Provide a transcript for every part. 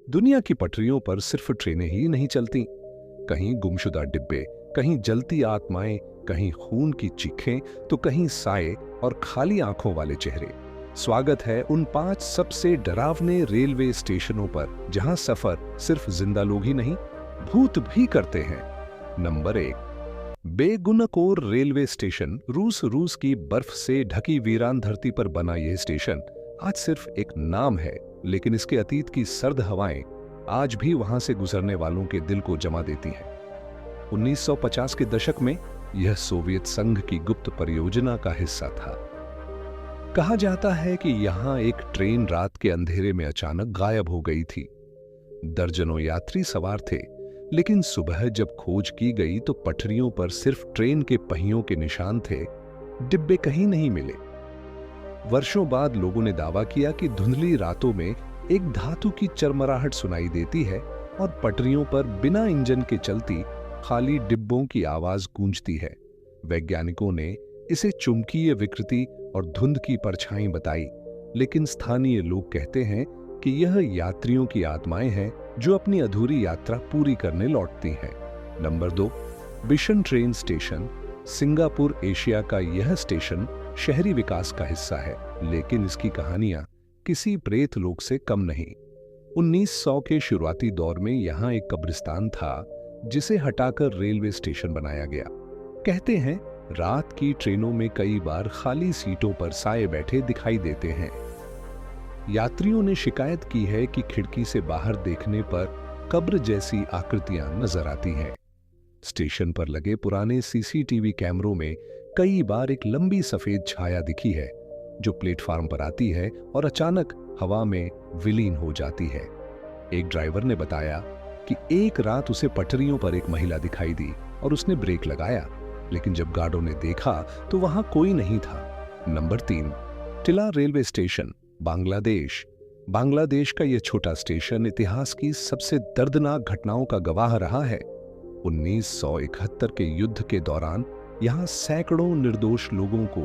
दुनिया की पटरियों पर सिर्फ ट्रेनें ही नहीं चलती। कहीं गुमशुदा डिब्बे, कहीं जलती आत्माएं, कहीं खून की चीखें, तो कहीं साए और खाली आंखों वाले चेहरे। स्वागत है उन 5 सबसे डरावने रेलवे स्टेशनों पर जहां सफर सिर्फ जिंदा लोग ही नहीं, भूत भी करते हैं। Number 1, Begunkodor railway station. रूस की बर्फ से ढकी वीरान धरती पर बना यह स्टेशन आज सिर्फ एक नाम है, लेकिन इसके अतीत की सर्द हवाएं आज भी वहां से गुजरने वालों के दिल को जमा देती हैं। 1950 के दशक में यह सोवियत संघ की गुप्त परियोजना का हिस्सा था। कहा जाता है कि यहां एक ट्रेन रात के अंधेरे में अचानक गायब हो गई थी। दर्जनों यात्री सवार थे, लेकिन सुबह जब खोज की गई तो पटरियों पर सिर्फ ट्रेन के पहियों के निशान थे, डिब्बे कहीं नहीं मिले। वर्षों बाद लोगों ने दावा किया कि धुंधली रातों में एक धातु की चरमराहट सुनाई देती है और पटरियों पर बिना इंजन के चलती खाली डिब्बों की आवाज गूंजती है। वैज्ञानिकों ने इसे चुंबकीय विकृति और धुंध की परछाई बताई, लेकिन स्थानीय लोग कहते हैं कि यह यात्रियों की आत्माएं हैं जो अपनी अधूरी यात्रा पूरी करने लौटती हैं। Number 2, Bishan train station. Singapore Asia का यह स्टेशन शहरी विकास का हिस्सा है, लेकिन इसकी कहानियां किसी प्रेत लोक से कम नहीं। 1900 के शुरुआती दौर में यहां एक कब्रिस्तान था, जिसे हटाकर रेलवे स्टेशन बनाया गया। कहते हैं रात की ट्रेनों में कई बार खाली सीटों पर साए बैठे दिखाई देते हैं। यात्रियों ने शिकायत की है कि खिड़की से बाहर देखने पर कब्र जैसी आकृतियां नजर आती हैं। स्टेशन पर लगे पुराने सीसीटीवी कैमरों में कई बार एक लंबी सफेद छाया दिखी है, जो प्लेटफार्म पर आती है और अचानक हवा में विलीन हो जाती है। एक ड्राइवर ने बताया कि एक रात उसे पटरियों पर एक महिला दिखाई दी और उसने ब्रेक लगाया, लेकिन जब गार्डों ने देखा तो वहां कोई नहीं था। Number 3, Tila railway station, Bangladesh. Bangladesh का यह छोटा स्टेशन इतिहास की सबसे दर्दनाक घटनाओं का गवाह रहा है। 1971 के युद्ध के दौरान यहां सैकड़ों निर्दोष लोगों को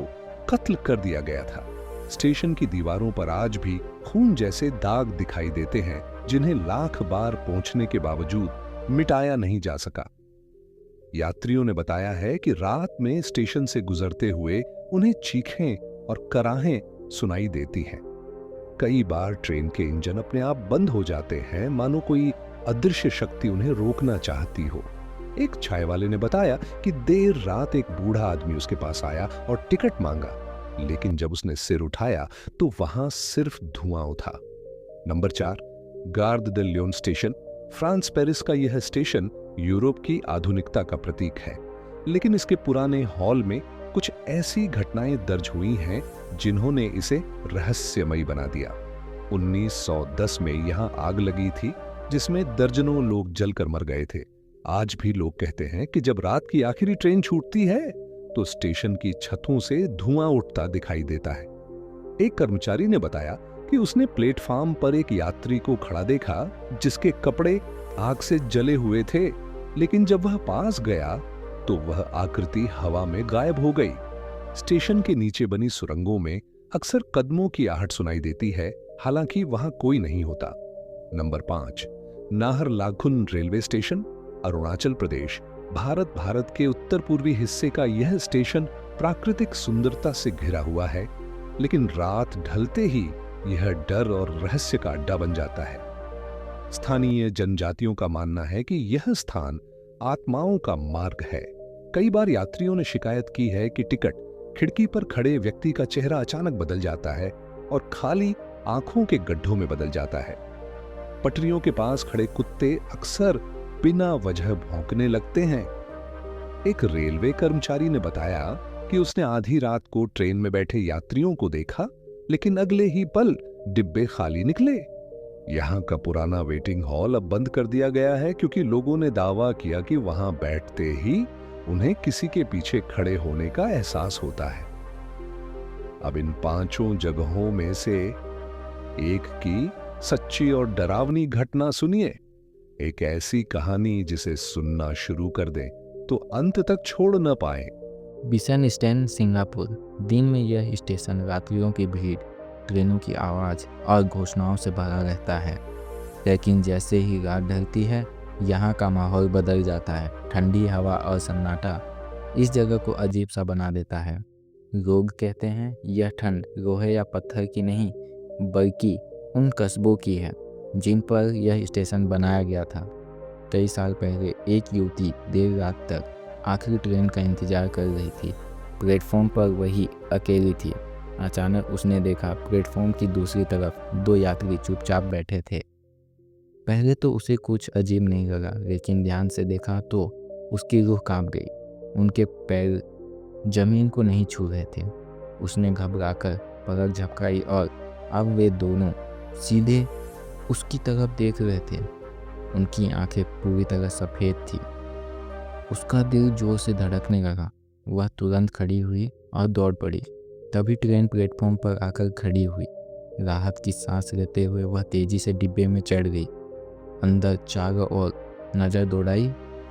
कत्ल कर दिया गया था। स्टेशन की दीवारों पर आज भी खून जैसे दाग दिखाई देते हैं, जिन्हें लाख बार पोंछने के बावजूद मिटाया नहीं जा सका। यात्रियों ने बताया है कि रात में स्टेशन से गुजरते हुए उन्हें चीखें और कराहें सुनाई देती हैं। कई बार ट्रेन के इंजन अपने आप बंद हो जाते हैं, मानो कोई अदृश्य शक्ति उन्हें रोकना चाहती हो। एक चाय वाले ने बताया कि देर रात एक बूढ़ा आदमी उसके पास आया और टिकट मांगा, लेकिन जब उसने सिर उठाया तो वहां सिर्फ धुआं था। नंबर 4, गार्द दे लियोन स्टेशन। फ्रांस पेरिस का यह स्टेशन यूरोप की आधुनिकता का प्रतीक है, लेकिन इसके पुराने हॉल में कुछ ऐसी घटनाएं दर्ज हुई हैं जिन्होंने इसे रहस्यमयी बना दिया। 1910 में यहां आग लगी थी, जिसमें दर्जनों लोग जलकर मर गए थे। आज भी लोग कहते हैं कि जब रात की आखिरी ट्रेन छूटती है तो स्टेशन की छतों से धुआं उठता दिखाई देता है। एक कर्मचारी ने बताया कि उसने प्लेटफार्म पर एक यात्री को खड़ा देखा, जिसके कपड़े आग से जले हुए थे, लेकिन जब वह पास गया तो वह आकृति हवा में गायब हो गई। स्टेशन के नीचे बनी सुरंगों में अक्सर कदमों की आहट सुनाई देती है, हालांकि वहां कोई नहीं होता। Number 5, Naharlagun railway station, Arunachal Pradesh. Bharat के उत्तर पूर्वी हिस्से का यह स्टेशन प्राकृतिक सुंदरता से घिरा हुआ है, लेकिन रात ढलते ही यह डर और रहस्य का अड्डा बन जाता है। स्थानीय जनजातियों का मानना है कि यह स्थान आत्माओं का मार्ग है। कई बार यात्रियों ने शिकायत की है कि टिकट खिड़की पर खड़े व्यक्ति का चेहरा अचानक बदल जाता है और खाली आंखों के गड्ढों में बदल जाता है। पटरियों के पास खड़े कुत्ते अक्सर बिना वजह भौंकने लगते हैं। एक रेलवे कर्मचारी ने बताया कि उसने आधी रात को ट्रेन में बैठे यात्रियों को देखा, लेकिन अगले ही पल डिब्बे खाली निकले। यहाँ का पुराना वेटिंग हॉल अब बंद कर दिया गया है, क्योंकि लोगों ने दावा किया कि वहां बैठते ही उन्हें किसी के पीछे खड़े होने का एहसास होता है। अब इन 5 जगहों में से एक की सच्ची और डरावनी घटना सुनिए। एक ऐसी कहानी जिसे सुनना शुरू कर दे तो अंत तक छोड़ न पाए। Bishan stand, Singapore. दिन में यह स्टेशन यात्रियों की भीड़, ट्रेनों की आवाज़ और घोषणाओं से भरा रहता है। लेकिन जैसे ही रात ढलती है यहाँ का माहौल बदल जाता है। ठंडी हवा और सन्नाटा इस जगह को अजीब सा बना देता है। लोग कहते हैं यह ठंड लोहे या पत्थर की नहीं बल्कि उन कस्बों की है जिन पर यह स्टेशन बनाया गया था। कई साल पहले एक युवती देर रात तक आखिरी ट्रेन का इंतजार कर रही थी। प्लेटफॉर्म पर वही अकेली थी। अचानक उसने देखा प्लेटफॉर्म की दूसरी तरफ दो यात्री चुपचाप बैठे थे। पहले तो उसे कुछ अजीब नहीं लगा, लेकिन ध्यान से देखा तो उसकी रूह कांप गई। उनके पैर जमीन को नहीं छू रहे थे। उसने घबराकर पलक झपकाई और अब वे दोनों सीधे उसकी तरफ देख रहे थे। उनकी आंखें पूरी तरह सफ़ेद थी। उसका दिल जोर से धड़कने लगा। वह तुरंत खड़ी हुई और दौड़ पड़ी। तभी ट्रेन प्लेटफॉर्म पर आकर खड़ी हुई। राहत की सांस लेते हुए वह तेजी से डिब्बे में चढ़ गई। अंदर चारों ओर नज़र दौड़ाई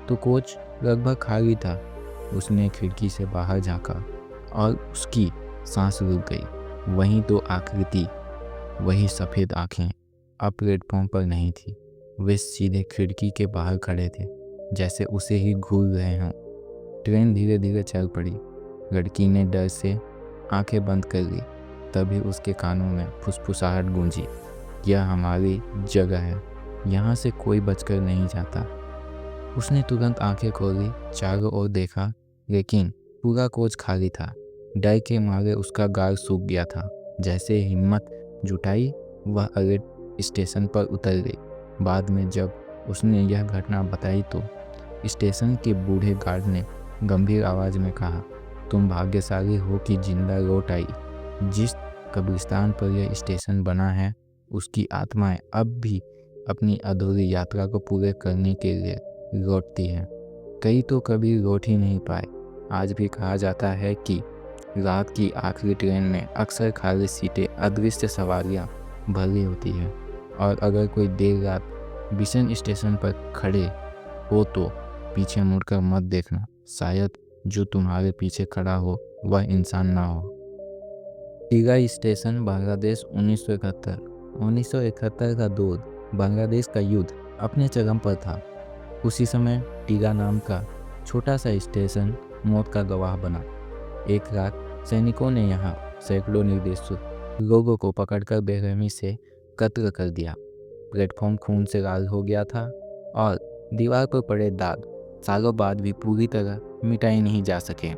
तो कोच लगभग खाली था। उसने खिड़की से बाहर झांका और उसकी सांस रुक गई। वहीं दो आकृति, वही सफ़ेद आँखें अब प्लेटफॉर्म पर नहीं थी। वे सीधे खिड़की के बाहर खड़े थे, जैसे उसे ही घूर रहे हों। ट्रेन धीरे धीरे चल पड़ी। लड़की ने डर से आंखें बंद कर ली। तभी उसके कानों में फुसफुसाहट गूंजी, यह हमारी जगह है, यहाँ से कोई बचकर नहीं जाता। उसने तुरंत आंखें खोली, चारों ओर देखा, लेकिन पूरा कोच खाली था। डर के मारे उसका गाल सूख गया था। जैसे हिम्मत जुटाई वह अगले स्टेशन पर उतर गई। बाद में जब उसने यह घटना बताई तो स्टेशन के बूढ़े गार्ड ने गंभीर आवाज़ में कहा, तुम भाग्यशाली हो कि जिंदा लौट आई। जिस कब्रिस्तान पर यह स्टेशन बना है उसकी आत्माएं अब भी अपनी अधूरी यात्रा को पूरे करने के लिए लौटती हैं। कई तो कभी लौट ही नहीं पाए। आज भी कहा जाता है कि रात की आखिरी ट्रेन में अक्सर खाली सीटें अदृश्य सवारियां भरी होती है, और अगर कोई देर रात बिशन स्टेशन पर खड़े हो तो पीछे मुड़कर मत देखना। शायद जो तुम्हारे पीछे खड़ा हो वह इंसान ना हो। टीगा स्टेशन, बांग्लादेश, 1971। 1971 का दौर बांग्लादेश का युद्ध अपने चरम पर था। उसी समय टीगा नाम का छोटा सा स्टेशन मौत का गवाह बना। एक रात सैनिकों ने यहाँ सैकड़ों निर्दोष लोगों को पकड़कर बेरहमी से कत्ल कर दिया। प्लेटफॉर्म खून से लाल हो गया था और दीवार पर पड़े दाग सालों बाद भी पूरी तरह मिटाए नहीं जा सके।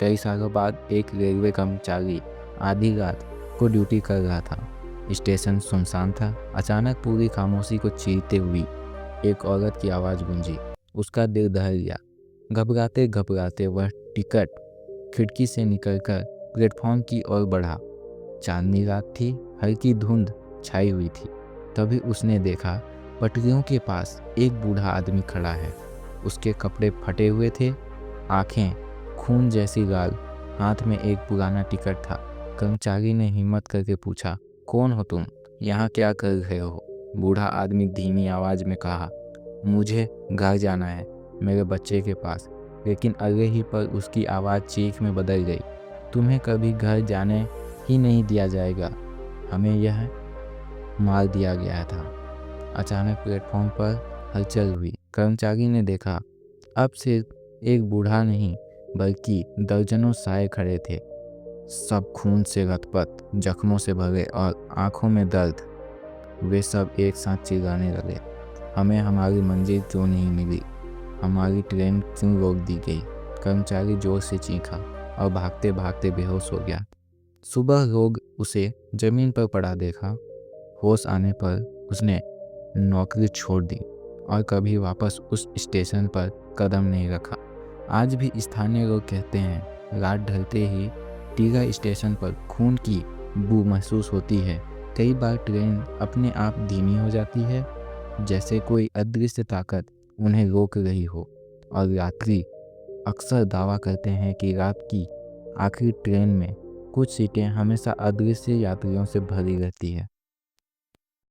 कई सालों बाद एक रेलवे कर्मचारी आधी रात को ड्यूटी कर रहा था। स्टेशन सुनसान था। अचानक पूरी खामोशी को चीरते हुई एक औरत की आवाज़ गूंजी। उसका दिल दहल गया। घबराते घबराते वह टिकट खिड़की से निकलकर प्लेटफॉर्म की ओर बढ़ा। चांदनी रात थी, हल्की धुंध छाई हुई थी। तभी उसने देखा पटरियों के पास एक बूढ़ा आदमी खड़ा है। उसके कपड़े फटे हुए थे, आंखें खून जैसी लाल, हाथ में एक पुराना टिकट था। कर्मचारी ने हिम्मत करके पूछा, कौन हो तुम? यहाँ क्या कर रहे हो? बूढ़ा आदमी धीमी आवाज़ में कहा, मुझे घर जाना है, मेरे बच्चे के पास। लेकिन अगले ही पर उसकी आवाज़ चीख में बदल गई, तुम्हें कभी घर जाने ही नहीं दिया जाएगा, हमें यह मार दिया गया था। अचानक प्लेटफॉर्म पर हलचल हुई। कर्मचारी ने देखा अब सिर्फ एक बूढ़ा नहीं बल्कि दर्जनों साए खड़े थे, सब खून से लथपथ, जख्मों से भरे और आंखों में दर्द। वे सब एक साथ चिल्लाने लगे, हमें हमारी मंजिल क्यों नहीं मिली, हमारी ट्रेन क्यों रोक दी गई। कर्मचारी जोर से चीखा और भागते भागते बेहोश हो गया। सुबह लोग उसे जमीन पर पड़ा देखा। होश आने पर उसने नौकरी छोड़ दी और कभी वापस उस स्टेशन पर कदम नहीं रखा। आज भी स्थानीय लोग कहते हैं रात ढलते ही टीगा स्टेशन पर खून की बू महसूस होती है। कई बार ट्रेन अपने आप धीमी हो जाती है, जैसे कोई अदृश्य ताकत उन्हें रोक रही हो, और यात्री अक्सर दावा करते हैं कि रात की आखिरी ट्रेन में कुछ सीटें हमेशा अदृश्य यात्रियों से भरी रहती है।